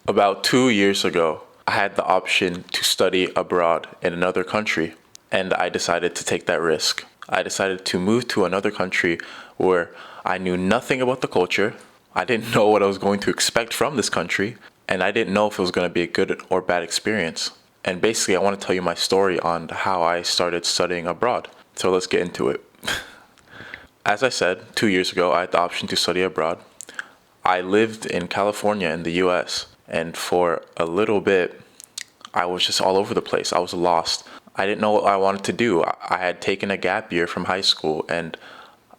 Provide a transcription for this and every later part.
About 2 years ago, I had the option to study abroad in another country, and I decided to take that risk. I decided to move to another country where I knew nothing about the culture. I didn't know what I was going to expect from this country, and I didn't know if it was going to be a good or bad experience. And basically, I want to tell you my story on how I started studying abroad. So let's get into it. As I said, 2 years ago, I had the option to study abroad. I lived in California in the US, and for a little bit, I was just all over the place. I was lost. I didn't know what I wanted to do. I had taken a gap year from high school, and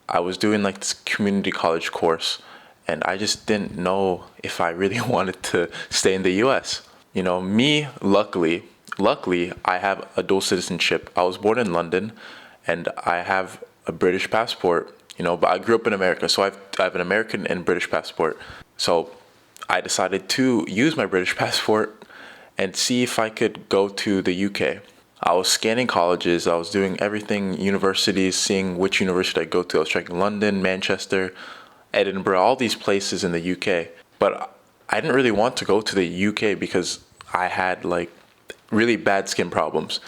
I was doing like this community college course, and I just didn't know if I really wanted to stay in the US. Luckily, I have a dual citizenship. I was born in London, and I have a British passport, but I grew up in America, so I have an American and British passport. So I decided to use my British passport and see if I could go to the UK. I was scanning colleges, I was doing everything, universities, seeing which university I'd go to. I was checking London, Manchester, Edinburgh, all these places in the UK. But I didn't really want to go to the UK because I had like really bad skin problems.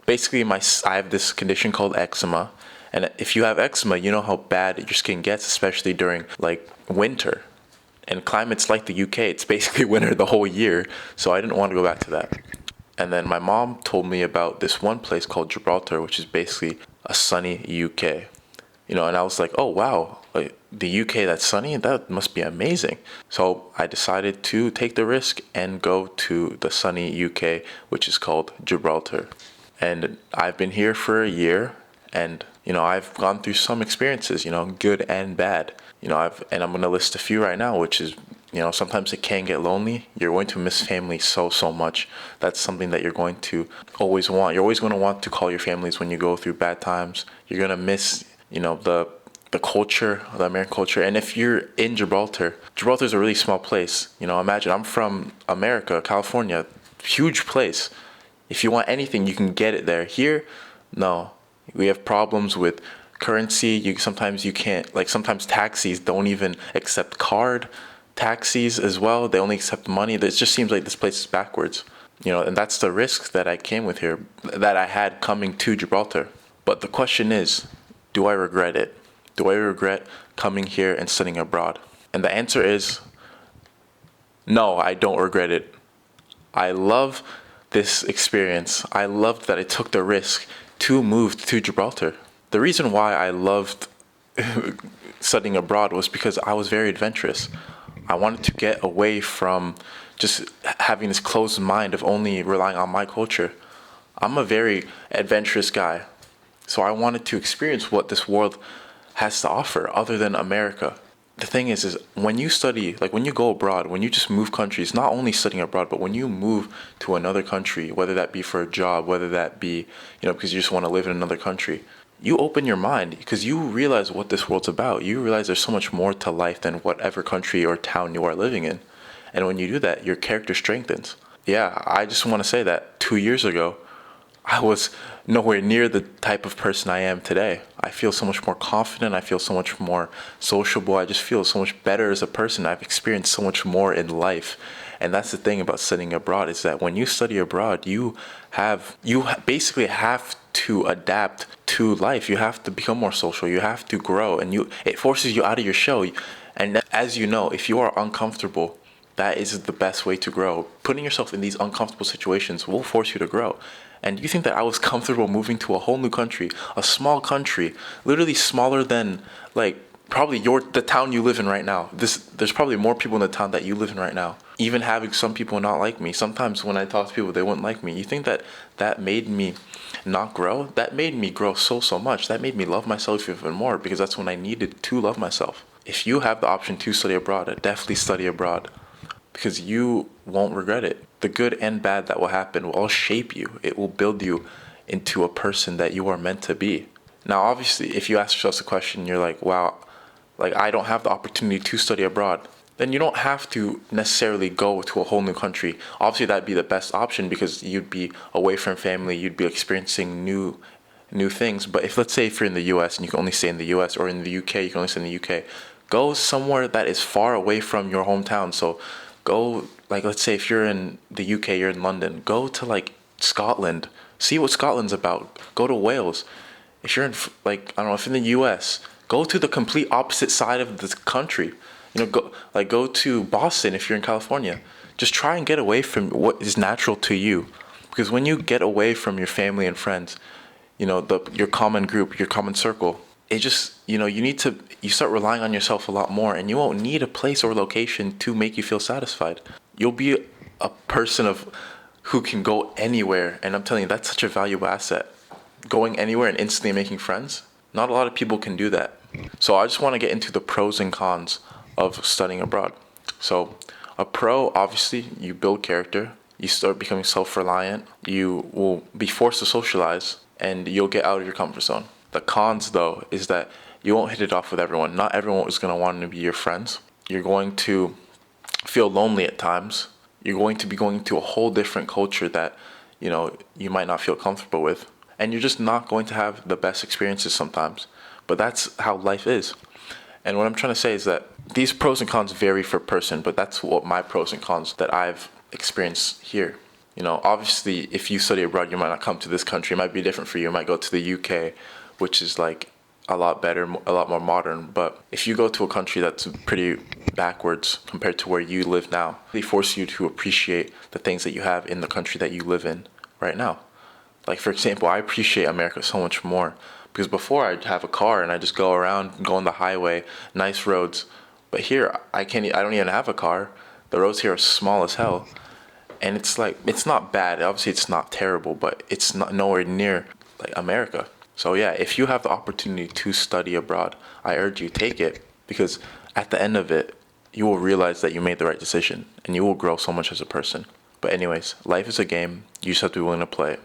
Basically, I have this condition called eczema, and if you have eczema, you know how bad your skin gets, especially during like winter. And climates like the UK, it's basically winter the whole year, so I didn't want to go back to that. And then my mom told me about this one place called Gibraltar, which is basically a sunny UK. And I was like, oh wow, like the UK that's sunny, that must be amazing. So I decided to take the risk and go to the sunny UK, which is called Gibraltar. And I've been here for a year, and I've gone through some experiences, good and bad. I'm gonna list a few right now, which is, sometimes it can get lonely. You're going to miss family so much. That's something that you're going to always want. You're always going to want to call your families when you go through bad times. You're gonna miss, the culture, the American culture. And if you're in Gibraltar, Gibraltar's a really small place. Imagine I'm from America, California, huge place. If you want anything, you can get it there. Here, no. We have problems with currency. Sometimes you can't, like sometimes taxis don't even accept card. Taxis as well, they only accept money. It just seems like this place is backwards. And that's the risk that I came with here, that I had coming to Gibraltar. But the question is, do I regret it? Do I regret coming here and studying abroad? And the answer is no, I don't regret it. I love this experience. I loved that I took the risk to move to Gibraltar. The reason why I loved studying abroad was because I was very adventurous. I wanted to get away from just having this closed mind of only relying on my culture. I'm a very adventurous guy, so I wanted to experience what this world has to offer other than America. The thing is when you study, like when you go abroad, when you just move countries, not only studying abroad, but when you move to another country, whether that be for a job, whether that be, because you just want to live in another country, you open your mind because you realize what this world's about. You realize there's so much more to life than whatever country or town you are living in. And when you do that, your character strengthens. Yeah, I just want to say that 2 years ago, I was nowhere near the type of person I am today. I feel so much more confident. I feel so much more sociable. I just feel so much better as a person. I've experienced so much more in life. And that's the thing about studying abroad is that when you study abroad, basically have to adapt to life. You have to become more social. You have to grow, and it forces you out of your shell. And as you know, if you are uncomfortable, that is the best way to grow. Putting yourself in these uncomfortable situations will force you to grow. And you think that I was comfortable moving to a whole new country, a small country, literally smaller than like probably the town you live in right now. There's probably more people in the town that you live in right now. Even having some people not like me. Sometimes when I talk to people, they wouldn't like me. You think that made me not grow? That made me grow so much. That made me love myself even more because that's when I needed to love myself. If you have the option to study abroad, definitely study abroad because you won't regret it. The good and bad that will happen will all shape you. It will build you into a person that you are meant to be. Now, obviously, if you ask yourself the question, you're like, wow, like I don't have the opportunity to study abroad, then you don't have to necessarily go to a whole new country. Obviously, that'd be the best option because you'd be away from family, you'd be experiencing new things. But let's say if you're in the US and you can only stay in the US, or in the UK, you can only stay in the UK, go somewhere that is far away from your hometown. So go, like, let's say if you're in the UK, you're in London, go to like Scotland, see what Scotland's about. Go to Wales. If you're in like, I don't know, if in the US, go to the complete opposite side of the country. Go to Boston if you're in California. Just try and get away from what is natural to you, because when you get away from your family and friends, your common group, your common circle, it just, you start relying on yourself a lot more, and you won't need a place or location to make you feel satisfied. You'll be a person who can go anywhere, and I'm telling you, that's such a valuable asset. Going anywhere and instantly making friends, not a lot of people can do that. So I just want to get into the pros and cons of studying abroad. So a pro, obviously, you build character, you start becoming self-reliant, you will be forced to socialize, and you'll get out of your comfort zone. The cons, though, is that you won't hit it off with everyone. Not everyone is going to want to be your friends. You're going to feel lonely at times. You're going to be going to a whole different culture that, you might not feel comfortable with. And you're just not going to have the best experiences sometimes. But that's how life is. And what I'm trying to say is that these pros and cons vary for person, but that's what my pros and cons that I've experienced here. Obviously, if you study abroad, you might not come to this country. It might be different for you. You might go to the UK, which is like a lot better, a lot more modern. But if you go to a country that's pretty backwards compared to where you live now, they force you to appreciate the things that you have in the country that you live in right now. Like, for example, I appreciate America so much more because before I'd have a car and I just go around, go on the highway, nice roads. But here, I don't even have a car. The roads here are small as hell. And it's like, it's not bad. Obviously, it's not terrible, but it's not nowhere near like America. So yeah, if you have the opportunity to study abroad, I urge you, take it, because at the end of it, you will realize that you made the right decision and you will grow so much as a person. But anyways, life is a game. You just have to be willing to play it.